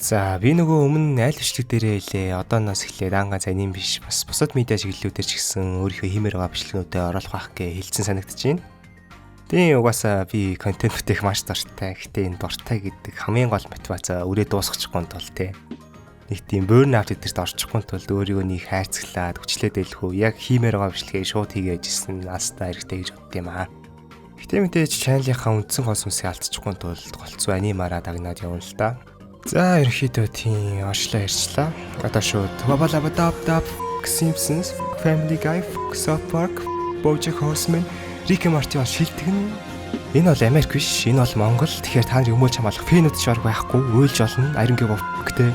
За би нөгөө өмнө айл бичлэг дээрээ хэлээ. Одооноос эхлээд анга занийн биш бас бусад медиа чиглэлүүдээр ч гэсэн өөрийнхөө хиймээр байгаа бичлэгнүүдэд оруулах байх гэж хэлсэн санагдаж байна. Тийм угаасаа би контент бүтээх маш дуртай. Гэхдээ энэ дуртай гэдэг хамгийн гол мотивац өрөө дуусгачихгүй тул те. Нэг тийм burnout гэдэгт орчихгүй тулд өөрийгөө нэг хайрцаглаад хүчлээд дэлхүү яг хиймээр байгаа бичлэгээ шууд хийгээд ирсэн алстаа хэрэгтэй гэж бодд юм аа. Гэхдээ мэдээж чаналынхаа үндсэн гол сүнсийг алдчихгүй тулд голцоо анимаараа дагнаад явна л да. За ерөнхийдөө тийм ошлоо ярьчлаа. Одоо шууд Bababababab, Simpsons, Family Guy, South Park, BoJack Horseman, Rick and Morty шилтгэн. Энэ бол Америк биш, энэ бол Монгол. Тэгэхээр та нарыг өмөлж хамгаалах фэнүүд ч байхгүй, уйлж олно. Iron Give гэдэг.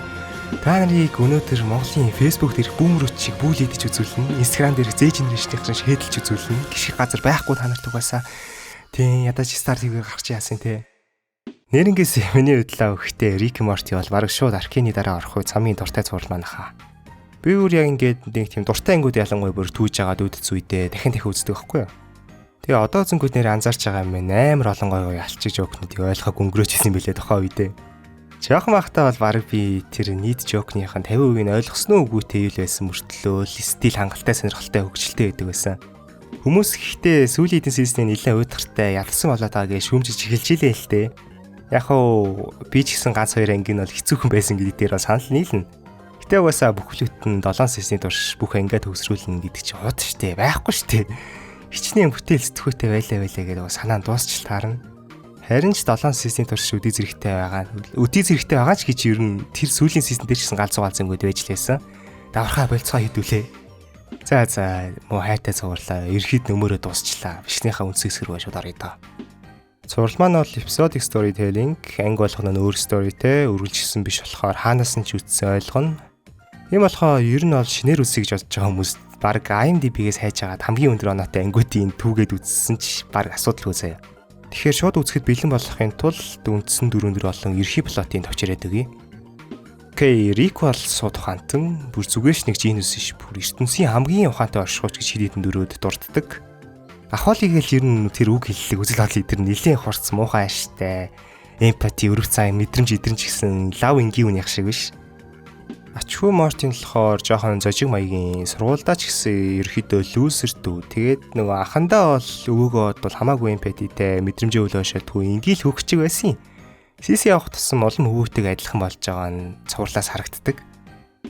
Та нарыг өнөөдөр Монголын Facebook дээрх бүүмрүүд чиг бүлийдэж үзүүлнэ. Instagram дээрх Z generation-ийн шийдэлж үзүүлнэ. Гişиг газар байхгүй та нарт угаасаа. Тийм ядаж Star TV-ээр гарч яасан те. Нэрнгээс миний хөдлөө өгөхтэй Rick and Morty бол бараг шууд Аркины дараа орох үе цамгийн дуртай зураг манайхаа. Би өөр яг ингээд нэг тийм дуртай ангууд ялангуяа бүр түүж байгаа дүүдэц үедээ дахин үздэг байхгүй юу? Тэгээ одоо зөнгүүд нэр анзаарч байгаа юм байна. Амар олон гоё алчиг жокнуудыг ойлгохог өнгөрөөж исэн билээ тохоо үедээ. Жаахан байхдаа бол бараг би тэр нийт жокныхын 50% нь ойлгосноо үгүйтэй ил байсан мөртлөө стил хангалттай сонирхолтой хөгжилтэй байдаг байсан. Хүмүүс ихтэй сүүлийн эдийн системийн нэлээд уйдгартай ялсан болоод байгаа гэж шүүмжиж эхэлж илээ л дээ. Яг хоо би ч гэсэн ганц хоёр анги нь бол хэцүүхэн байсан гэдэг дээр бол санал нийлнэ. Гэтэ угаасаа бүхлөт нь 7 сесний турш бүх ангиа төгсрүүлнэ гэдэг чинь хот штэ байхгүй штэ. Хичнээн бүтээл сэтгүүтэй байлаа гэдэг санаа дуусч таарна. Харин ч 7 сесний турш үдий зэрэгтэй байгаа. Үдий зэрэгтэй байгаа ч гэж ер нь тэр сүүлийн сесн дээр ч гэсэн галзуу галзангууд байж лээсэн. Давархаа болцгоо хийдүүлээ. За муу хайртай цувралаа. Ерхийд нөмөрөө дуусчлаа. Бишнийхаа үнсийг сэрвэ шууд орё доо. Цуврал маань бол episodic storytelling, анги болгох нь өөр storyтэй, үргэлжилсэн биш болохоор хаанаас нь ч үтсэн ойлгоно. Ийм болохоор ер нь бол шинээр үсэй гэж бодож байгаа хүмүүс баг IMDb-гээс хайж агаад хамгийн өндөр оноотой ангиудын түүгээд үзсэн ч баг асуудалгүй заяа. Тэгэхээр шууд үзэхэд бэлэн болохын тулд үндсэн дөрөв болон ерхий плотын товч яриад өгье. Окей, Rick бол сууд ухаантан, бүр зүгээрч нэг genius биш, бүр ертөнцийн хамгийн ухаантай оршихуйч гэж хилээдэн дөрөөд дурддаг. Ахвалыг л ер нь тэр үг хэллэг үзэл бодлыг тэр нэлээд хурц муухай аштай. Эмпати, өрөв цаан, мэдрэмж гэсэн лав энгийн үн яг шиг биш. Ачхүү Мортин болохоор жоохон зожиг маягийн сургуульдаа ч гэсэн ерөөхдөө лүүсэр дүү. Тэгээд нөгөө анхандаа бол өвөөгөө бол хамаагүй эмпатитэй, мэдрэмжээ өлөөшөдгүй ингээл хөгчиг байсан юм. Сиси явах тусам олон өвөөтэйг адилхан болж байгаа нь цувралаас харагддаг.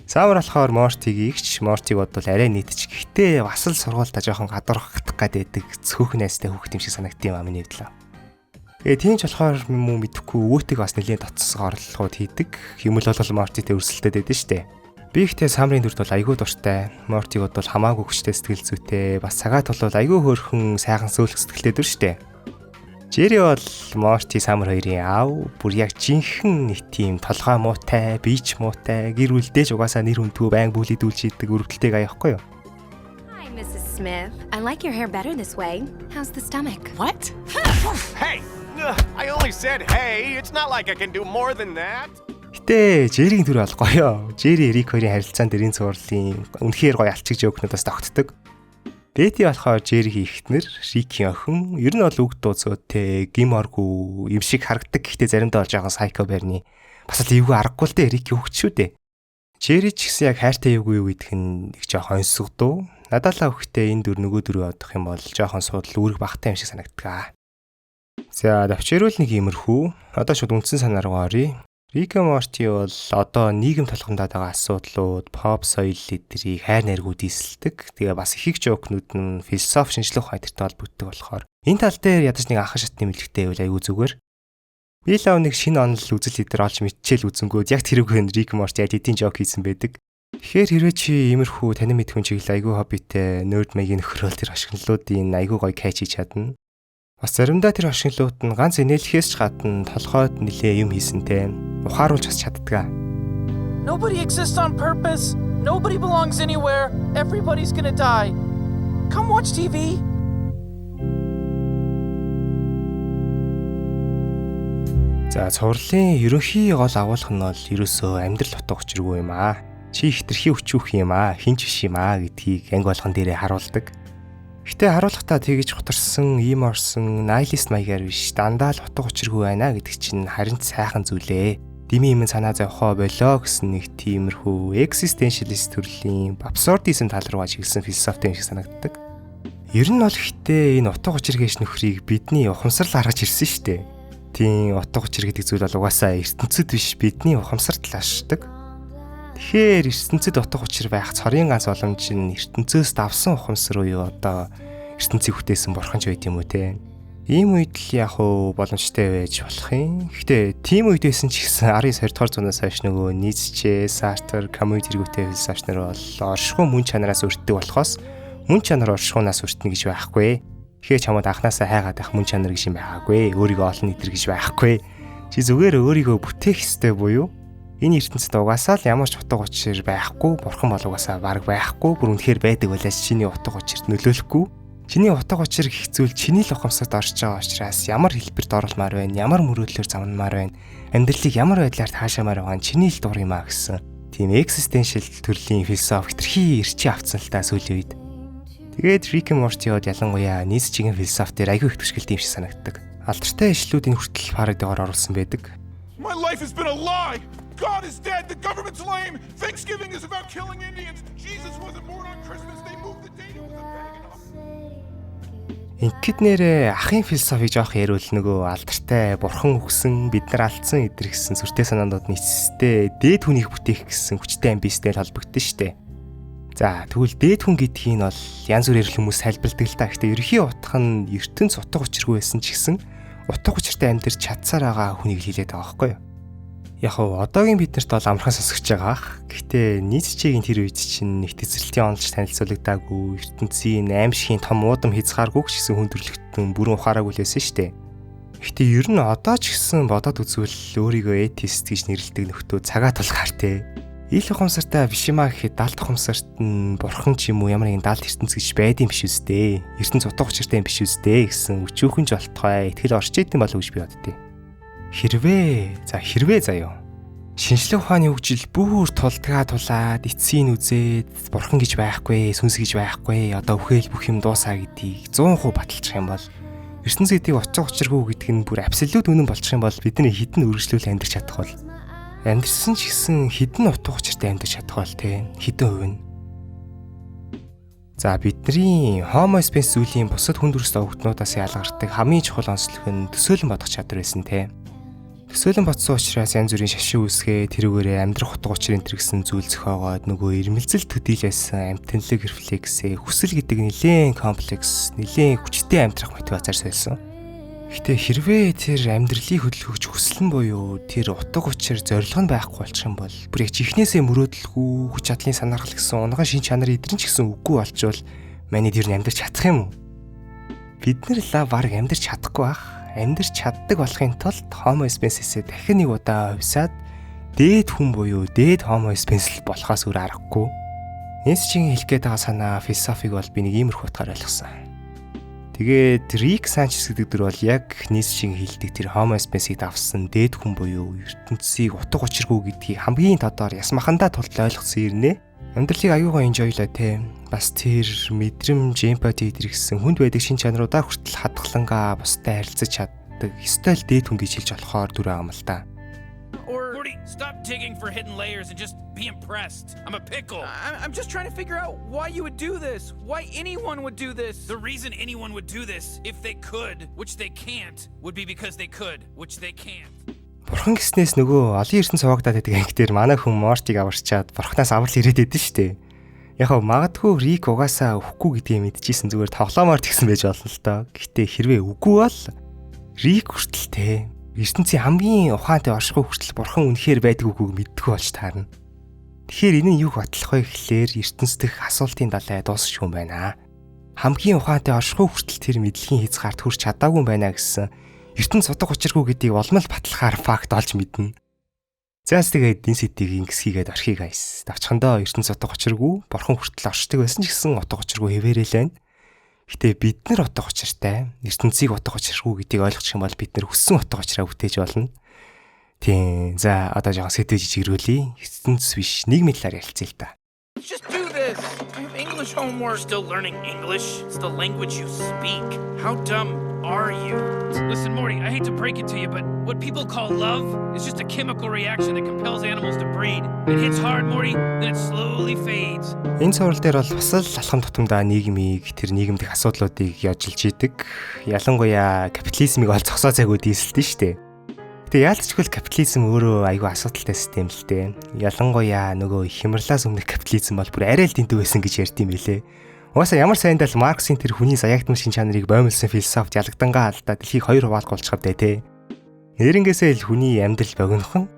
Саамар болохоор Мортиг бодвол арай нийтч. Гэхдээ бас л сургуультай жоохон гадуурхах гэдэг цөөхөн найстай хүүхд юм шиг санагдсан юм аа миний хувьд. Тийм ч болохоор юм мэдэхгүй өвөөтэйг бас нэлийн дотсоо орлогууд хийдэг. Юмл бол Мортитэй өрсөлдөд байдаг штэ. Би ихтэй Самрын дүрд бол айгүй дуртай. Мортиг бодвол хамаагүй хүчтэй сэтгэл зүйтэй. Бас цагаат бол айгүй хөөрхөн сайхан сөөлөх сэтгэлтэй дүр штэ. Жэри бол Морти Самар хоёрын аав бүр яг жинхэнэ нэг тийм толгой муутай, бийч муутай, гэр бүлдээж угаасаа нэр хүндгүй байнг бүлэдүүлж идэг өрөвдөлтэйг аяхгүй юу? Hi, Mrs. Smith. I like your hair better this way. How's the stomach? What? Hey! I only said hey. It's not like I can do more than that. Гэтэ Жэригийн төр бол гоё. Жэри Рик хоёрын харилцаан дэрийн цувралын үнэхээр гоё алчиг жөөгнүүдээс тогтдог. Дэти болохоор Жэригийн эхнэр, Рикийн охин. Ер нь бол үг дууцөөтэй, гиморгүй юм шиг харагдаг. Гэхдээ заримдаа бол жоохон сайко байрны. Бас л эвгүй аргагүй л дээ Рикийн хөвгч шүү дээ. Жэри ч гэсэн яг хайртай эвгүй юу гэдг нь нэг жоохон онцгдуу. Надалаа хөхтэй энэ дүр нөгөө дүрөө одох юм бол жоохон суудл үүрэг багтай юм шиг санагддаг. За давчирвал нэг иймэрхүү. Одоо шууд үндсэн санаа руу оръё. Rick and Morty бол одоо нийгэм толгомдоод байгаа асуудлууд, pop соёл эдрийг хайр найргууд ийсэлдэг. Тэгээ бас их жокнууд нь философи шинжлэх ухаантай холбогддог болохоор энэ тал дээр ядаж нэг анхан шатны мэдлэгтэй байвал аюу зүгээр. Би лав нэг шинэ онол үзэл эдэр олж мэдчихэл үзэнгүүд яг тэрүүгээр Rick and Morty эдийн жок хийсэн байдаг. Тэгэхээр хэрвээ чи иймэрхүү танин мэдхүн чиглэл аюу хоббитэй nerd маягийн нөхрөөл тэр ашиглалуудын аюу гоё catch хийж чадна. Бас заримдаа тэр ашиглалууд нь ганц инээлхээс ч гадна толгойд нилээ юм хийсэнтэй ухааруулж бас чаддгаа. Nobody exists on purpose. Nobody belongs anywhere. Everybody's gonna die. Come watch TV. За цувралын ерөнхий гол агуулга нь бол ерөөсөө амьдрал утга учиргүй юм аа. Чи хитрхи өчүүх юм аа, хинч биш юм аа гэдгийг анги болгон дээрээ харуулдаг. Гэтэ харуулгахдаа тэгж хутарсан, ийм орсон, nihilist маягаар биш, дандаа л утга учиргүй байна гэдэг чинь харин сайхан зүйлээ. дими юм санаа зовхоо болоо гэсэн нэг тиймэрхүү existentialist төрлийн absurdism тал руу чиглэсэн философи юм шиг санагддаг. Ер нь бол ихтэй энэ утга учир гэж нөхрийг бидний ухамсарл гаргаж ирсэн шүү дээ. Тийм утга учир гэдэг зүйл бол угаасаа ертөнцид биш бидний ухамсарт л ашигладаг. Тэгэхээр ертөнцид утга учир байх цорын ганц боломж нь ертөнцөөс давсан ухамсар уу одоо ертөнцийг бүтээсэн бурхан ч байт юм уу те. Ийм үед л яг уу боломжтой байж болох юм. Гэхдээ тийм үед байсан ч гэсэн 19-20 дугаар зуунаас хойш нөгөө Ницше, Сартер, Камю зэрэгтэй философч нар бол оршихуй мөн чанараас өртдөг болохоос мөн чанар оршихуунаас өртнө гэж байхгүй. Тэгэхээр чамд анханасаа хайгаад байх мөн чанар гэж юм байгаагүй. Өөрийгөө олон идэр гэж байхгүй. Чи зүгээр өөрийгөө бүтээх ёстой буюу энэ ертөнцид угаасаа л ямар ч утга учир байхгүй, бурхан бол угаасаа баг байхгүй, бүр үнэхээр байдаг байлаа чиний утга учирт нөлөөлөхгүй. Чиний утга учир гэх зүйл чиний л ухамсарт орж байгаа учраас ямар хэлбэрт оруулмаар байна, ямар мөрөөдлөөр замнамаар байна, амьдралыг ямар байдлаар таашаамаар байгаа нь чиний л дур юм а гэсэн. Тийм existential төрлийн философи хэтэрхий эрчи авцсан л та сүүлийн үед. Тэгээд Rick and Morty-од ялангуяа Ницшегийн философи дээр аягүй их түшгэлтэй юм шиг санагддаг. Алдартай ишлүүдийн хүртэл пародиогоор оруулсан байдаг. My life has been a lie. God is dead. The government's lame. Thanksgiving is about killing Indians. Jesus wasn't born on Christmas. They moved the date. It was a bag and Ингээд нэрээ ахын философи жоох ярил нөгөө алдартай бурхан өгсөн бид нар алдсан эдэр гэсэн сүртэй санаандууд нийцтэй дээд хүнийг бүтээх гэсэн хүчтэй амбицтай холбогдсон штэ. За тэгвэл дээд хүн гэдгийг нь бол янз бүрээр хүмүүс тайлбарладаг л та. Гэхдээ ерөнхий утга нь ертөнц утга учиргүй байсан ч гэсэн утга учиртай амьдарч чадсаар байгаа хүнийг хэлээд байгаа байхгүй юу? Яг нь одоогийн биднэрт бол амархан сонсогч байгаа ах. Гэхдээ Ницшегийн тэр үед чинь нэг тесрэлтийн онолж танилцуулагдаагүй ертөнцийн аимшигын том уудам хязгааргүй гэсэн хүн төрлөختөн бүрэн ухаараагүй л байсан шүү дээ. Гэхдээ ер нь одоо ч гэсэн бодоод үзвэл өөрийгөө этист гэж нэрлэдэг нөхдөө цагаат толгоор те. Ил ухамсартай биш юмаа гэхэд далд ухамсарт нь бурхан ч юм уу ямар нэгэн далд ертөнц гэж байдсан биш үстэй. Ертөнц утга учиртай юм биш үстэй гэсэн өчүүхэн ч болтгой. Итгэл орч идэм болов гэж би боддتي. Хэрвээ заяа. Шинжлэх ухааны хөгжил бүр тулдгаа тулаад эцсийн үзээд бурхан гэж байхгүй, сүнс гэж байхгүй, одоо өхөөл бүх юм дуусаа гэдгийг 100% баталчих юм бол ертөнц гэдгийг утга учиргүй гэдэг нь бүр абсолют үнэн болчих юм бол бидний хідэн үргэлжлүүл амьдрч чадах бол амьдрсан ч гэсэн хідэн утга учиртай амьдрч чадах бол те хідэн хувь нь. За бидний Homo sapiens зүйлийн бусад хүндрэлт огтнуудаас ялгардаг хамгийн чухал онцлог нь төсөөлөн бодох чадвар байсан те. Төсөөлөн бодсон учраас янз бүрийн шашин үүсгээ тэрүүгээрээ амьдрах утга учир энэ гэсэн зүйл зохиогоод нөгөө ирмэлзэл төдийлсэн амтналаг рефлексээ хүсэл гэдэг нэлээд комплекс, нэлээд хүчтэй амьдрах мотивацаар сольсон. Гэтэ хэрвээ тэр амьдралыг хөдөлгөж хүсэлэн буюу тэр утга учир зорилго нь байхгүй болчих юм бол бүр яг чихнээсээ мөрөөдөлгүй хүч чадлын санаархал гэсэн унган шин чанар эдрэн ч гэсэн үгүй болчвол маний тэр нь амьдрч чадах юм уу? Бид нар л баг амьдрч чадахгүй бах. Амьдрч чаддаг болохын тулд Homo sapiens-ээс дахин нэг удаа хувьсаад дээд хүн буюу дээд Homo sapiens болохоос өөр аргагүй. Ницшегийн хэлэх гээд байгаа санаа философиг бол би нэг иймэрхүү утгаар ойлгосон. Тэгээд Рик Санчес гэдэг дөр бол яг Ницшегийн хэлдэг тэр Homo sapiens-ийг давсан дээд хүн буюу ертөнцийг утга учиргүй гэдгийг хамгийн тодор ясмахандаа тулд ойлгосон ирнэ. Амьдралыг аюулгүй enjoy-лаа те. Бас тэр мэдрэмж, empathy гэсэн хүнд байдаг шин чанаруудаа хүртэл хадгалангаа бусдад харилцаж чаддаг. Стил дээд хүн гэж хэлж болохоор дүр байгаа юм л да. Morty, stop digging for hidden layers and just be impressed. I'm a pickle. I'm just trying to figure out why you would do this. Why anyone would do this. The reason anyone would do this, if they could, which they can't, would be because they could, which they can't. Бурхан гэснээс нөгөө олон ертөнц цувагдаад байдаг анги дээр манай хүн Мортиг аварчаад бурхнаас аврал ирээд идэв штэ. Яг магадгүй Рик угаасаа өхгүй гэдгийг мэдчихсэн зүгээр тоглоомоор тэгсэн байж болно л доо. Гэтэ хэрвээ үгүй бол Рик хүртэл те ертөнцийн хамгийн ухаантай оршихуй хүртэл бурхан үнэхээр байдаг үгүйг мэддэггүй болж таарна. Тэгэхээр энэ нь юу батлах вэ гэхлээр ертөнц дэх асуултын далай дуусчих юм байна. Хамгийн ухаантай оршихуй хүртэл тэр мэдлэгийн хязгаарт хүрч чадаагүй юм байна гэсэн ертөнц утга учиргүй гэдгийг улмал батлахаар факт олж мэднэ. Заас тэгээд энэ сэтийг ингэсгийгээд орхийг айс. Давчхандаа ертөнц утга учиргүй, бурхан хүртэл оршдог байсан ч гэсэн утга учиргүй хэвээрэл байна. Гэтэ бид нар утга учиртай, ертөнцийг утга учиргүй гэдгийг ойлгох юм бол бид нар хүссэн утга учираа бүтээж болно. Тийм. За одоо жоохон сэдвэж жигрүүлье. Ертөнц биш, нийгмийн талаар ярилцъя л та. Just do this. I have English homework. You're still learning English? It's the language you speak. How dumb are you? Listen, Morty, I hate to break it to you, but what people call love is just a chemical reaction that compels animals to breed. It hits hard, Morty, then it slowly fades. Энэ цуврал дээр бол бас л алхам тутамдаа нийгмийг тэр нийгэмдэх асуудлуудыг яжилж идэг. Ялангуяа капитализмыг ол зогсоо цагууд дийсэлдэн штэ. Гэтэ яалтчгүй капитализм өөрөө айгүй асуудалтай систем л дээ. Ялангуяа нөгөө хямралаас өмнөх капитализм бол бүр арай л дэндүү байсан гэж ярьд юм билэ. Угаасаа ямар сайндаа л Марксийн тэр хүний саяагтмал шин чанарыг боомлсон философт ялгдангаа алдаа дэлхийг хоёр хуваалгуулчихав дээ те. Нэрнгээсээ л хүний амьдрал богинохон.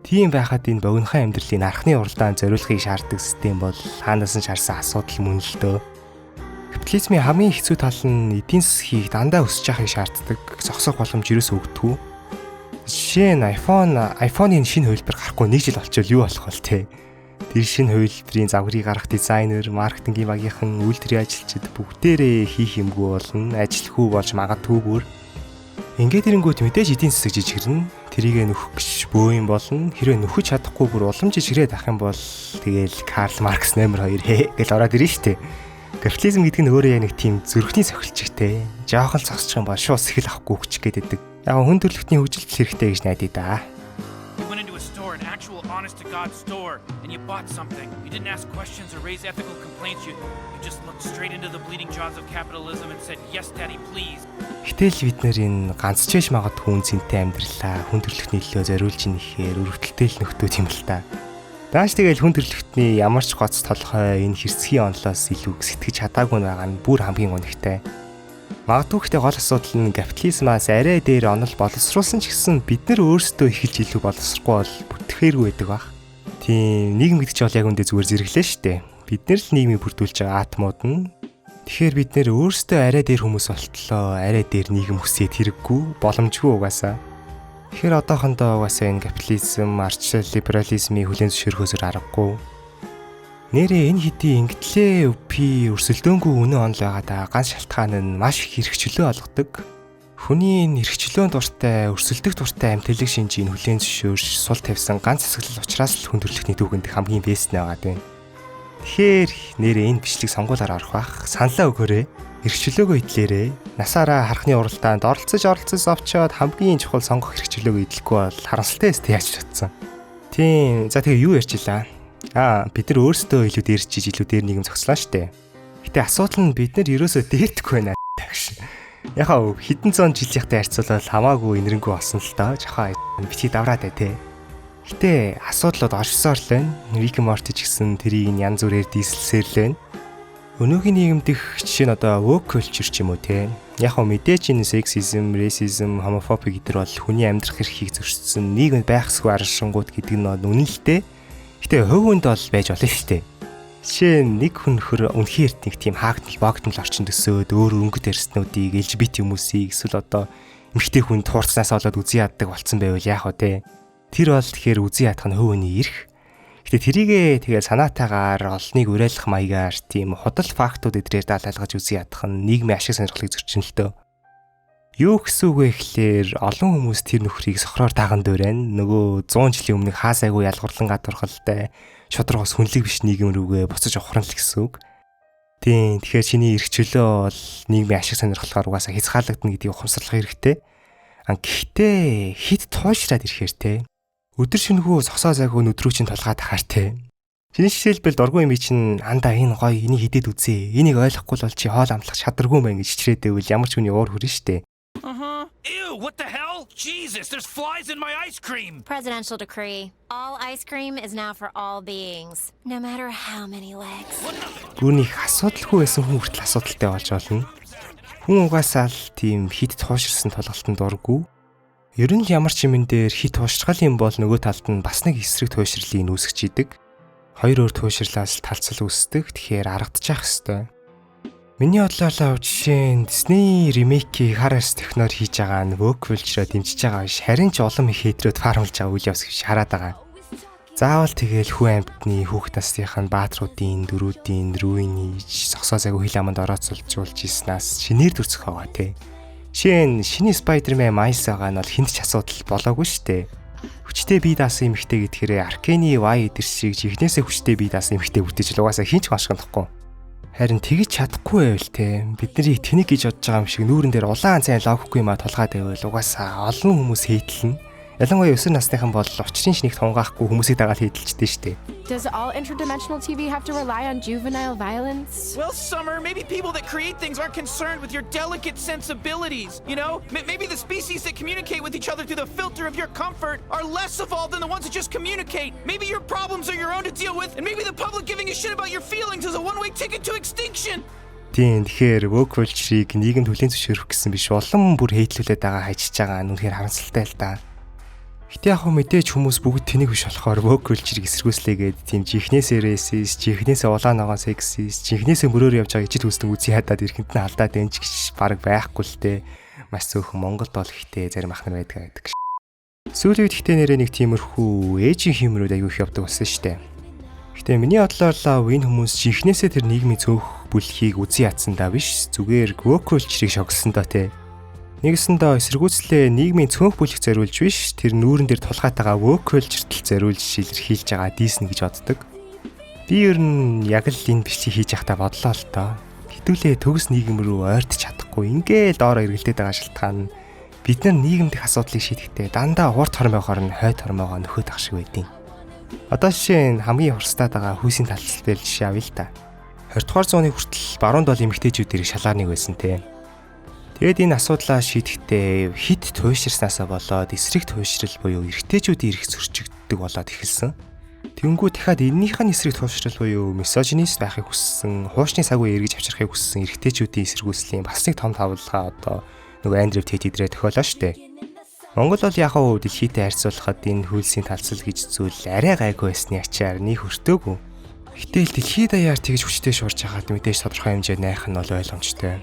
Тийм байхад энэ богинохон амьдралын архны уралдаан зориулахыг шаарддаг систем бол хаанаас нь шаарсан асуудал мөн л дөө. Капитализмын хамгийн хэцүү тал нь эдийн засгийг дандаа өсөж яхахыг шаарддаг зогсох боломж юус өгдөггүй. Жишээ нь iPhone-ийн шинэ хувилбар гарахгүй 1 жил болчихвол юу болох вэ те? Тэр шинэ хувилбарын загварыг гаргах дизайнер, маркетингийн багийнхан, үйлдвэрийн ажилчид бүгдээрээ хийх юмгүй болно, ажилгүй болж магадгүйгээр. Ингээд ирэнгүүт мэдээж эдийн засаг жижигэрнэ. Тэрийг нөхөх гэж бөө юм болно. Хэрвээ нөхөж чадахгүй бүр улам жижигрээд ах юм бол тэгээл Карл Маркс номер 2 гэл ороод ирнэ штэ. Капитализм гэдэг нь өөрөө яг нэг тийм зөрөгний цохилчтэй. Жаахан цогсчих юм бол шууд сэхэл авахгүй хүч гэдэг. Яг хүн төрөлхтний хөгжилт хэрэгтэй гэж найдаа да. You went into a store, an actual honest-to-God store, and you bought something. You didn't ask questions or raise ethical complaints. You just looked straight into the bleeding jaws of capitalism and said, "Yes, Daddy, please." Гэтэл бид нэр энэ ганц ч биш магадгүй үнцэнтэй амьдралаа хүн төрөлхтний төлөө зориулж ихээр өрөвдөлтэй л нөхдөөд юм л та. Дааш тэгэл хүн төрөлхтний ямар ч гоц толгой энэ хэрцгий онлоос илүү сэтгэж чадаагүй байгаа нь бүр хамгийн үнэтэй. Магадгүй ихтэй гол асуудал нь капитализмаас арай дээр онол боловсруулсан ч гэсэн бид нар өөрсдөө эхэлж илүү боловсрохгүй бол бүтэхээргүй байдаг баг. Тийм нийгэм гэдэг чинь бол яг үндэ зүгээр зэрэглээ штэ. Бид нар л нийгмийг бүрдүүлж байгаа атомууд нь. Тэгэхээр бид нэр өөрсдөө арай дээр хүмүүс болтлоо, арай дээр нийгэм хүсээд хэрэггүй, боломжгүй угаасаа. Тэгэхээр одоохондоо угаасаа энэ капитализм, ардчлал, либерализмын хүлээн зөвшөөрөхөөсөр аргагүй. Нэрээ энэ хэдийн ингэтлээ өрсөлдөөнгүй үнэн онол байгаадаа ганц шалтгаан нь маш их хэрэгчлөө олгодог. Хүний энэ хэрэгчлөөнд дуртай, өрсөлдөх дуртай амтэлэг шинжийг хүлээн зөвшөөрж сул тавьсан ганц засаглал учраас л хүн төрөлхтний түүхэнд хамгийн бэст байгаа дээ. Тэгэхээр нэрээ энэ бичлэг сонгуулаар орох бах. Саналаа өгөөрэй. Хэрэгчлөөгөө идлээрээ. Насаараа харахны уралдаанд оролцож авчаад хамгийн чухал сонгох хэрэгчлөөгөө идлэхгүй бол харамсалтай эстэй яаж чадсан. Тийм. За тэгээ юу ярьчлаа? Бид нар өөрсдөө илүү дээрчиж илүү дээр нийгэм зогслоо штэ. Гэтэ асуудал нь бид нар ерөөсөө дээрдэхгүй байна гэж. Яхаа хэдэн зуун жилийнхтэй харьцуулбал хамаагүй инэрэнгүү болсон л доо. Жохоо бити давраад бай тээ. Гэтэ асуудлууд оршсоор л байна. Рик Морти ч гэсэн тэрийг янз бүрээр дийсэлсээр л байна. Өнөөгийн нийгэмд их жишээ нь одоо woke culture ч юм уу те. Яг хөө мэдээж энэ sexism, racism, homophobic гэдэр бол хүний амьдрах эрхийг зөрчсөн нийгэмд байхсгүй аршингууд гэдэг нь үнэн л дээ. Гэтэ хувь хүнд бол байж болно шүү дээ. Жишээ нь нэг хүн нөхөр үнхээр нэг тийм богдмол орчин төсөөд өөр өнгөт ярьснуудыг LGBT хүмүүсийг эсвэл одоо эмэгтэй хүнд хуурцнаас болоод үзий яддаг болцсон байвал яах вэ те. Тэр бол тэгэхээр үзий ядах нь хувь хүний эрх. Гэтэ тэрийгээ тэгээ санаатаагаар олныг уриалгах маягаар тийм худал фактууд эдрээр даалгалж үзий ядах нь нийгмийн ашиг сонирхлыг зөрчинө л дөө. Юу гэсэн үг вэ гэхлээр олон хүмүүс тэр нөхрийг сохроор даган дөрэн нөгөө 100 жилийн өмнөх хаасайгүй ялгуурлан гадуурхалтай шудрагаас хүнлэг биш нийгэм рүүгээ буцаж ухрана л гэсэн үг. Тийм тэгэхээр чиний эрх чөлөө бол нийгмийн ашиг сонирхлоор угаасаа хязгаарлагдана гэдгийг ухамсарлах хэрэгтэй. Гэхдээ хэд туушраад ирэхээр те өдөр шингүү зогсоо зайгүй өдрөө чинь толгаад ахаар те. Чиний жишээлбэл дургүй юм чинь андаа энэ гоё энийг хидэд үзээ. Энийг ойлгохгүй бол чи хоол амлах чадваргүй мэн гэж чичрээдэвэл ямар ч хүний уур хүрнэ штэ. Ew, what the hell? Jesus, there's flies in my ice cream! Presidential decree. All ice cream is now for all beings, no matter how many legs. Үүнийг асуудалгүй байсан хүн хүртэл асуудалтай болж болно. Хүн угаасаа л тийм хит тууширсан толголтод дурггүй. Ер нь ямар ч юмн дээр хит туушрал юм бол нөгөө талд нь бас нэг эсрэг туушрлыг үүсгэж идэг. Хоёр өөр туушрлаас талцал үүсдэг. Тэгэхээр аргадчих хэвээр. Миний бодлоор жишээ нь Disney ремейкийг Harris техноор хийж байгаа нь woke culture-оо дэмжиж байгаа биш. Харин ч олон их хейтрүүд фармлж байгаа үйл явц гэж хараад байгаа. Заавал тэгэл хүн амьтны хүүхэд насныхаа баатруудын, дөрүүдийн, рүүний зогсоо зайгүй хил аманд орооцолжуулж ийснаас шинээр дүрцэх байгаа те. Жишээ нь шиний Spider-Man Miles байгаа нь бол хинт ч асуудал болоогүй штэ. Хүчтэй бие даасан эмэгтэй гэдгээрээ Arkane Y эдэр шиг жихнээсээ хүчтэй бие даасан эмэгтэй бүтээж л угаасаа хинч гоншгондохгүй. Харин тэгж чадахгүй байвал те бидний тэнэг гэж бодож байгаа юм шиг нүүрэн дээр улаан цай логгүй маа тулгаад байвал угаасаа олон хүмүүс хейтлэн. Ялангуяа өсвөр насныхан бол учрын шинийг тунгаахгүй хүмүүсийг дагаад хейдэлчтэй штэ. Does all interdimensional TV have to rely on juvenile violence? Well, Summer, maybe people that create things aren't concerned with your delicate sensibilities. You know, maybe the species that communicate with each other through the filter of your comfort are less evolved than the ones that just communicate. Maybe your problems are your own to deal with, and maybe the public giving a shit about your feelings is a one-way ticket to extinction. Тийм тэгэхээр woke culture-ыг нийгэмд хүлээн зөвшөөрөх гэсэн биш улам бүр хейтлүүлээд байгаа хайчиж байгаа нь үнэхээр харамсалтай л да. Гэтэ яг хөө мэдээж хүмүүс бүгд тэнийг биш болохоор woke culture-ыг эсэргүүцлээгээд тийм жихнээсээ racist, жихнээсээ улаан ногоон sexist, жихнээсээ мөрөөр явж байгаа ижид хүсдэг үзий хадаад ирэхэд нь алдаад байна ч гэж баг байхгүй л те. Маш зөвхөн Монголд бол ихтэй зарим ахнар байдаг гэдэг. Сүүлийн үед ихтэй нэрээ нэг тиймэрхүү ээжийн хэмрүүд аягүй их явдаг болсон шүү дээ. Гэтэ миний бодлоор л энэ хүмүүс жихнээсээ тэр нийгмийн цөөх бүлхийг үзий ядсандаа биш зүгээр woke culture-ыг шогсондоо те. Нэгсэндээ эсэргүүцлээ нийгмийн цөөнх бүлэг зориулж биш тэр нүүрэн дээр тулгаатайгаа woke culture-т зориулж илэрхийлж байгаа дийсэн гэж боддог. Би ер нь яг л энэ бичлэгийг хийж явахдаа бодлоо л доо. Хэдүүлээ төгс нийгэм рүү ойртож чадахгүй ингээл доороо эргэлдээд байгаа шалтгаан нь бид нар нийгэмдэх асуудлыг шийдэхдээ дандаа урт хормойгоор нь хойд хормойгоо нөхөд ах шиг байдیں۔ Одоо жишээ нь хамгийн хурцтаад байгаа хүйсийн талцлал дээр жишээ авъя л та. 20 дугаар зууны хүртэл баруун дол эмэгтэйчүүдийн шалгааныг байсан те. Тэгэд энэ асуудлаа шийдэхдээ хит туйширснаасаа болоод эсрэг туйшрал буюу эрэгтэйчүүдийн эрх зөрчигддөг болоод эхэлсэн. Тэнгүү дахиад эннийхэн эсрэг туйшрал буюу мисожинист байхыг хүссэн, хуучны цаггүй эргэж авчрахыг хүссэн эрэгтэйчүүдийн эсэргүүцлийн бас нэг том тавлага одоо нөгөө Андрю Тейт идрээ тохиолоо штэ. Монгол бол яг хөө дэлхийдээ харьцуулахад энэ хөлсийн талцал гэж зүйл арай гайгүй байсны ачаар нэг хүртөөгүй. Гэтэл дэлхийд даяар тэгж хүчтэй шуурж хагаад мэдээж тодорхой хэмжээнд найх нь бол ойлгомжтой.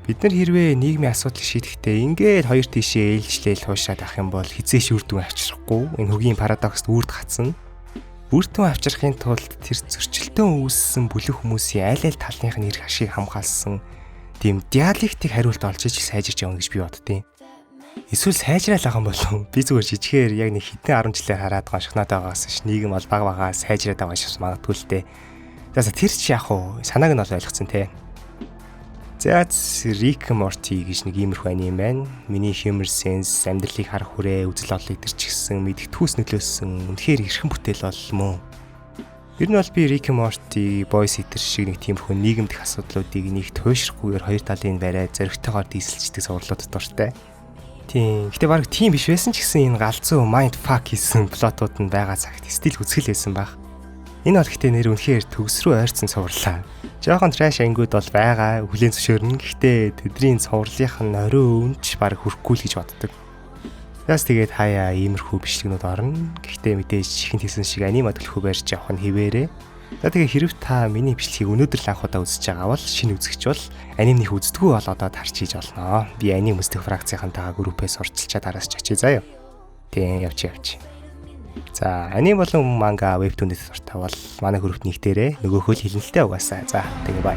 Бид нар хэрвээ нийгмийн асуудлыг шийдэхдээ ингээд хоёр тишээ ээлжлээл хуушаад авах юм бол хизээш үр дүн авчрахгүй энэ хөгийн парадокст үрд гацна. Үр дүн авчрахын тулд тэр зөрчилтөө үүссэн бүлэг хүмүүсийн аль аль талынх нь эрх ашиг хамгаалсан тийм диалектик хариулт олж иж сайжирч явна гэж би боддیں۔ Эсвэл сайжраал ах юм болов би зүгээр жижигээр яг нэг хэдэн 10 жилээр хараад байгаа шахнаад байгаас ш нийгэм бол баг багаа сайжраад байгаа шивс магадгүй л дээ. За тэр чи яг уу санааг нь бол ойлгоцсон те. За Rick and Morty гэж нэг иймэрхүү аним байна. Миний humor sense, амьдралыг харах хүрээ, үзэл бодлыг төрчихсэн, мэдгэдэггүйс нөлөөсөн үнэхээр хэрхэн бүтээл бол мөн. Ер нь бол би Rick and Morty, Boys Eater шиг нэг тиймэрхүү нийгэмдэх асуудлуудыг нэг туйшрахгүйгээр хоёр талын барай зоригтойгоор дийсэлждэг сурлууд дуртай. Тийм. Гэтэ баг тийм биш байсан ч гэсэн энэ галзуу mind fuck хийсэн плотууд нь байгаа цагт стил үзгэл байсан баг. Энэ бол гэхдээ нэр үнэхээр төгс рүү ойрцсон цувралаа. Жохон траш ангиуд бол байгаа, хүлээн зөвшөөрнө. Гэхдээ тэдний цувралынх нь орой өвнч баг хүрхгүй л гэж боддог. Яс тэгээд хаяа иймэрхүү бичлэгнүүд орно. Гэхдээ мэдээж чихэн хэлсэн шиг анима төлхөө барьж явах нь хിവэрэ. За тэгээ хэрв та миний бичлэгийг өнөөдөр л анх удаа үзэж байгаа бол шинэ үзэгч бол анимных үздэггүй бол одоо тарч хийж олноо. Би аним үздэг фракцийнхантайгаа группээс урьдчилчаад араас ч очие заяа. Тийм явчих. За аним болон манга вебтүүнээс дуртай бол манай групп нэгтээрээ нөгөөхөл хилэнэлтэй угаасаа. За тэгээ бай.